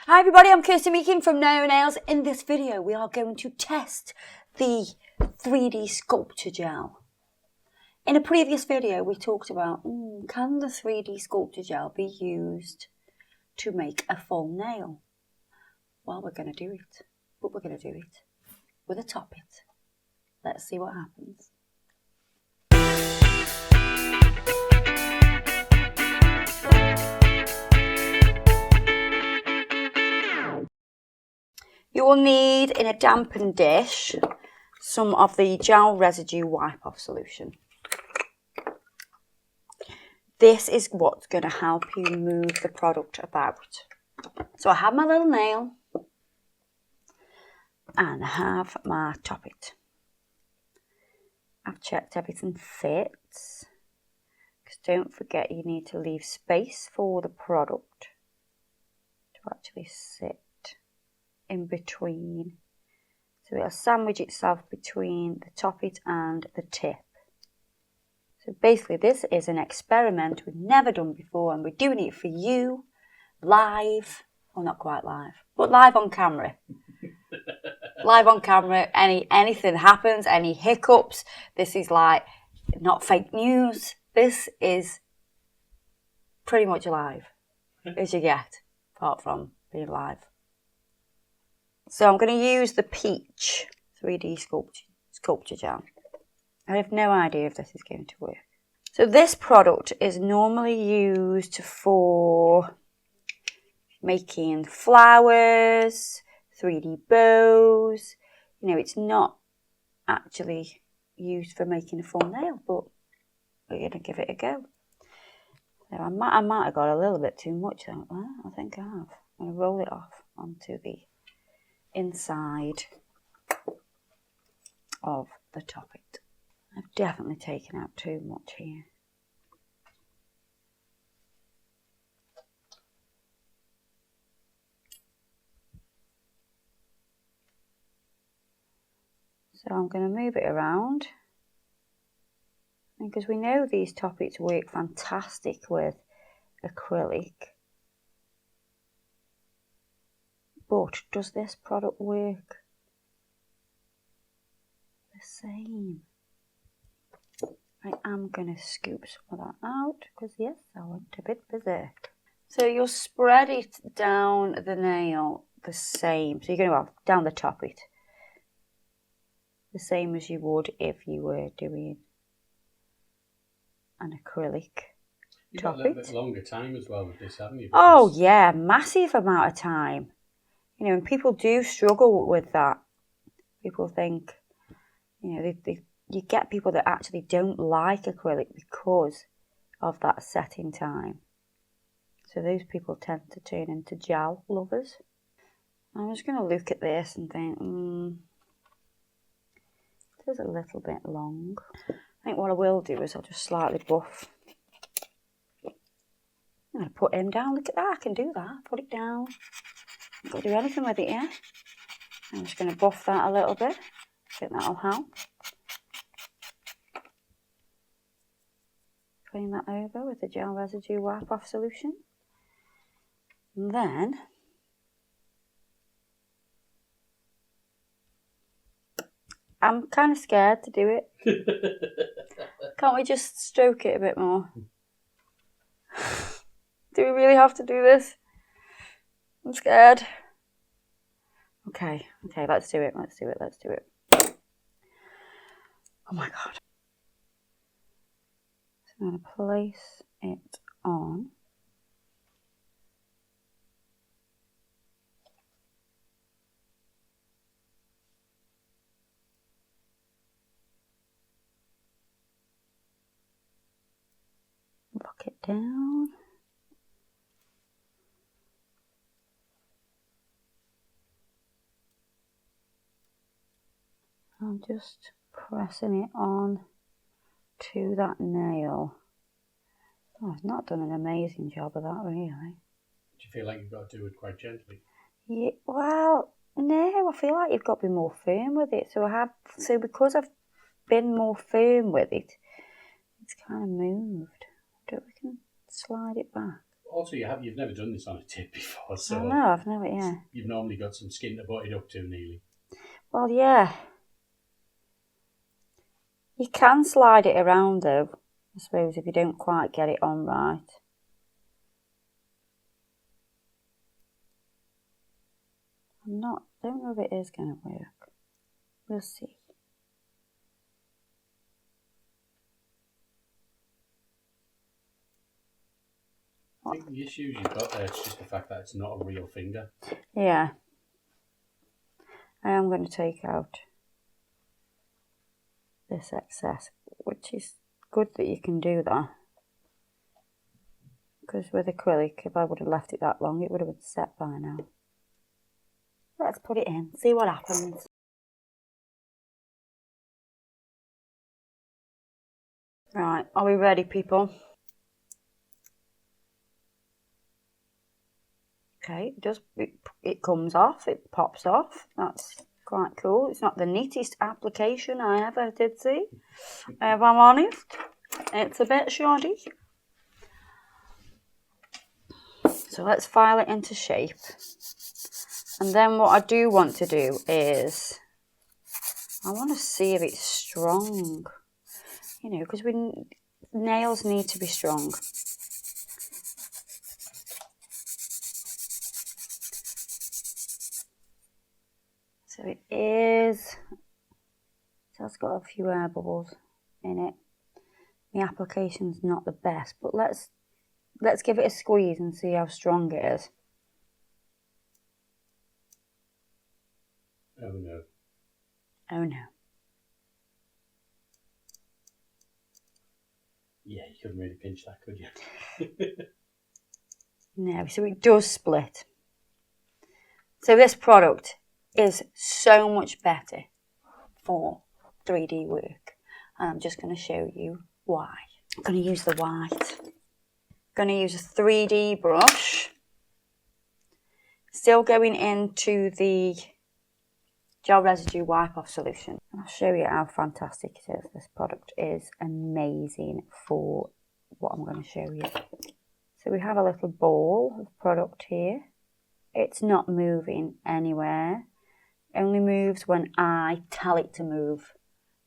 Hi everybody, I'm Kirsty Meakin from No Nails. In this video we are going to test the 3D Sculpture Gel. In a previous video we talked about can the 3D Sculpture Gel be used to make a full nail? Well, we're going to do it, but we're going to do it with a top it. Let's see what happens. You will need, in a dampened dish, some of the gel residue wipe-off solution. This is what's going to help you move the product about. So I have my little nail and I have my top it. I've checked everything fits, because don't forget you need to leave space for the product to actually sit in between. So it'll sandwich itself between the top it and the tip. So basically this is an experiment we've never done before, and we're doing it for you live. Well, not quite live, but live on camera. Live on camera. Anything happens, any hiccups, this is like not fake news. This is pretty much live as you get, apart from being live. So I'm going to use the Peach 3D Sculpture Gel. I have no idea if this is going to work. So this product is normally used for making flowers, 3D bows. You know, it's not actually used for making a full nail, but we're going to give it a go. So I might have got a little bit too much out there. I think I have. I'm going to roll it off onto the inside of the top it. I've definitely taken out too much here. So I'm going to move it around, because we know these top its work fantastic with acrylic. But does this product work the same? I am going to scoop some of that out, because yes, I went a bit berserk. So you'll spread it down the nail the same. So you're going to have down the top it the same as you would if you were doing an acrylic. You've got a little bit longer time as well with this, haven't you? Oh yeah, massive amount of time. You know, and people do struggle with that. People think, you know, you get people that actually don't like acrylic because of that setting time. So those people tend to turn into gel lovers. I'm just going to look at this and think, this is a little bit long. I think what I will do is I'll just slightly buff. I'm going to put him down. Look at that, I can do that. Put it down. I've got to do anything with it yet. I'm just going to buff that a little bit. I think that'll help. Clean that over with the gel residue wipe-off solution. And then I'm kind of scared to do it. Can't we just stroke it a bit more? Do we really have to do this? I'm scared. Okay, let's do it. Oh my God. So I'm going to place it on. Lock it down. I'm just pressing it on to that nail. Oh, I've not done an amazing job of that, really. Do you feel like you've got to do it quite gently? Yeah, well, no, I feel like you've got to be more firm with it. So because I've been more firm with it, it's kind of moved. We can slide it back. Also, you've never done this on a tip before, so I know, I've never, yeah. you've normally got some skin to butt it up to, nearly. Well, yeah. You can slide it around though, I suppose, if you don't quite get it on right. Don't know if it is going to work. We'll see. I think the issues you've got there, it's just the fact that it's not a real finger. Yeah. I am going to take out this excess, which is good that you can do that. Because with acrylic, if I would have left it that long, it would have been set by now. Let's put it in, see what happens. Right, are we ready, people? Okay, it comes off, it pops off. That's quite cool. It's not the neatest application I ever did see, if I'm honest. It's a bit shoddy. So let's file it into shape. And then what I do want to do is, I want to see if it's strong. You know, because nails need to be strong. So it is. So it's got a few air bubbles in it. The application's not the best, but let's give it a squeeze and see how strong it is. Oh no. Oh no. Yeah, you couldn't really pinch that, could you? No, so it does split. So this product is so much better for 3D work. And I'm just going to show you why. I'm going to use the white. I'm going to use a 3D brush. Still going into the gel residue wipe-off solution. I'll show you how fantastic it is. This product is amazing for what I'm going to show you. So we have a little ball of product here. It's not moving anywhere. It only moves when I tell it to move.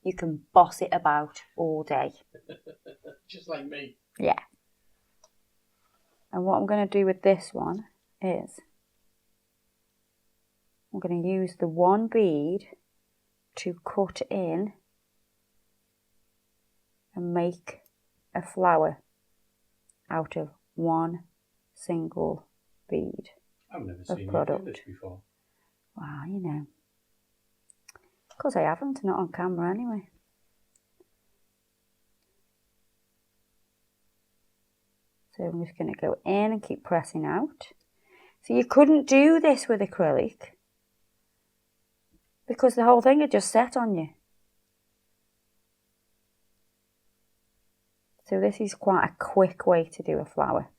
You can boss it about all day. Just like me. Yeah. And what I'm going to do with this one is I'm going to use the one bead to cut in and make a flower out of one single bead. I've never seen you do this before. Wow, you know. Because I haven't, not on camera anyway. So I'm just going to go in and keep pressing out. So you couldn't do this with acrylic because the whole thing had just set on you. So this is quite a quick way to do a flower.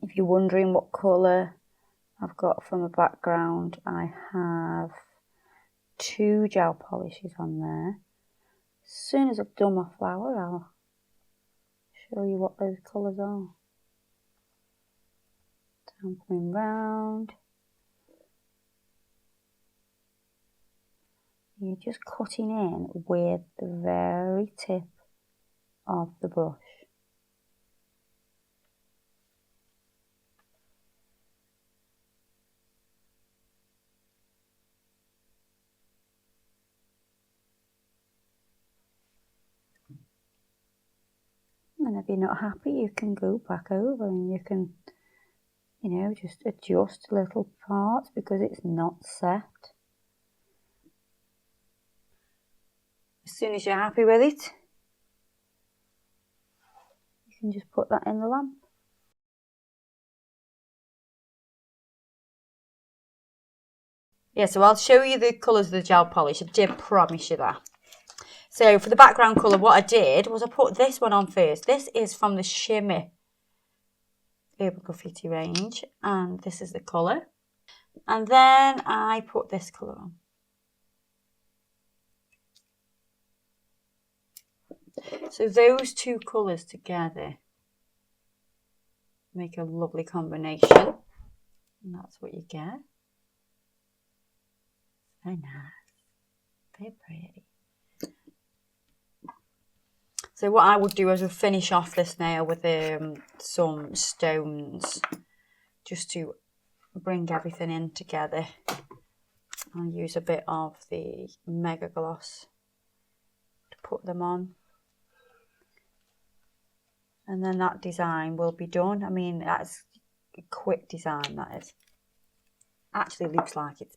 If you're wondering what colour I've got from the background, I have 2 gel polishes on there. As soon as I've done my flower, I'll show you what those colours are. So I'm coming round. You're just cutting in with the very tip of the brush. And if you're not happy, you can go back over and you can, you know, just adjust little parts because it's not set. As soon as you're happy with it, you can just put that in the lamp. Yeah, so I'll show you the colours of the gel polish. I did promise you that. So for the background colour, what I did was I put this one on first. This is from the Shimmer Urban Graffiti range, and this is the colour. And then I put this colour on. So those two colours together make a lovely combination. And that's what you get. Very nice. Very pretty. So what I would do is I'll finish off this nail with some stones just to bring everything in together. I'll use a bit of the Mega Gloss to put them on. And then that design will be done. I mean, that's a quick design, that is. Actually looks like it's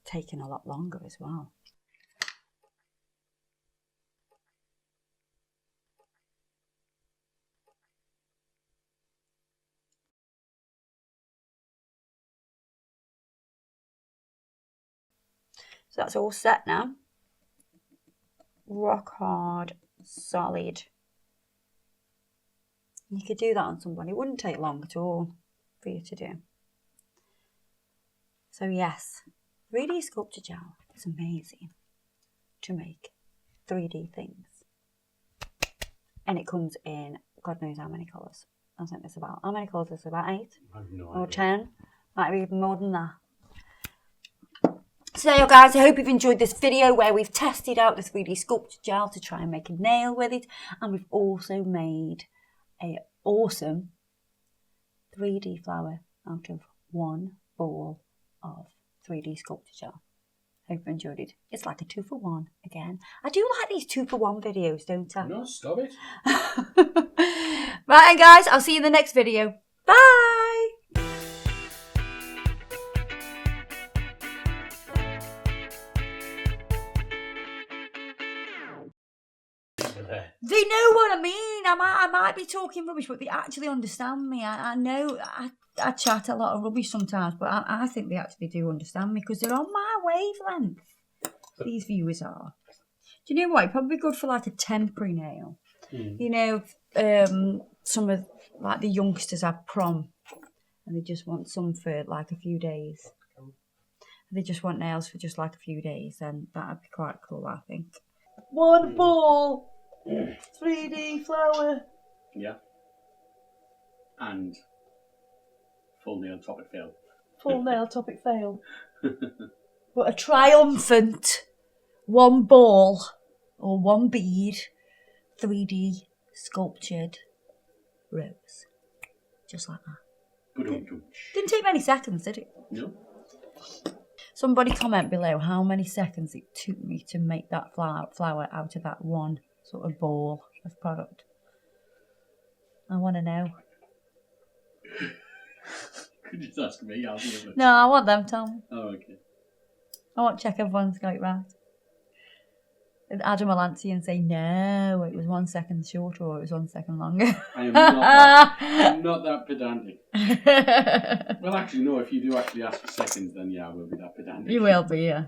taken a lot longer as well. So that's all set now. Rock hard, solid. You could do that on somebody. It wouldn't take long at all for you to do. So yes, 3D sculpture gel is amazing to make 3D things. And it comes in God knows how many colours. I think it's about, how many colours is it? About 8? I have no or idea. 10? Might be even more than that. So there you go, guys, I hope you've enjoyed this video where we've tested out the 3D sculpture gel to try and make a nail with it. And we've also made an awesome 3D flower out of one ball of 3D sculpture gel. Hope you enjoyed it. It's like a 2-for-1 again. I do like these 2-for-1 videos, don't I? No, stop it. Right, and guys, I'll see you in the next video. Bye! They know what I mean. I might be talking rubbish, but they actually understand me. I know I chat a lot of rubbish sometimes, but I think they actually do understand me because they're on my wavelength. These viewers are. Do you know what? It'd probably be good for like a temporary nail. You know, some of like the youngsters have prom and they just want some for like a few days. They just want nails for just like a few days, and that'd be quite cool, I think. One ball, 3D flower. Yeah. And full nail topic fail. Full nail topic fail. But a triumphant one ball or one bead 3D sculptured rose. Just like that. Didn't take many seconds, did it? No. Somebody comment below how many seconds it took me to make that flower out of that one sort of ball of product. I want to know. Could you just ask me? I'll do it. No, I want them, Tom. Oh, okay. I want to check everyone's got it right. And Adam will answer you and say, no, it was 1 second shorter or it was 1 second longer. I'm not that pedantic. Well, actually, no, if you do actually ask for seconds, then yeah, I will be that pedantic. You will be, yeah.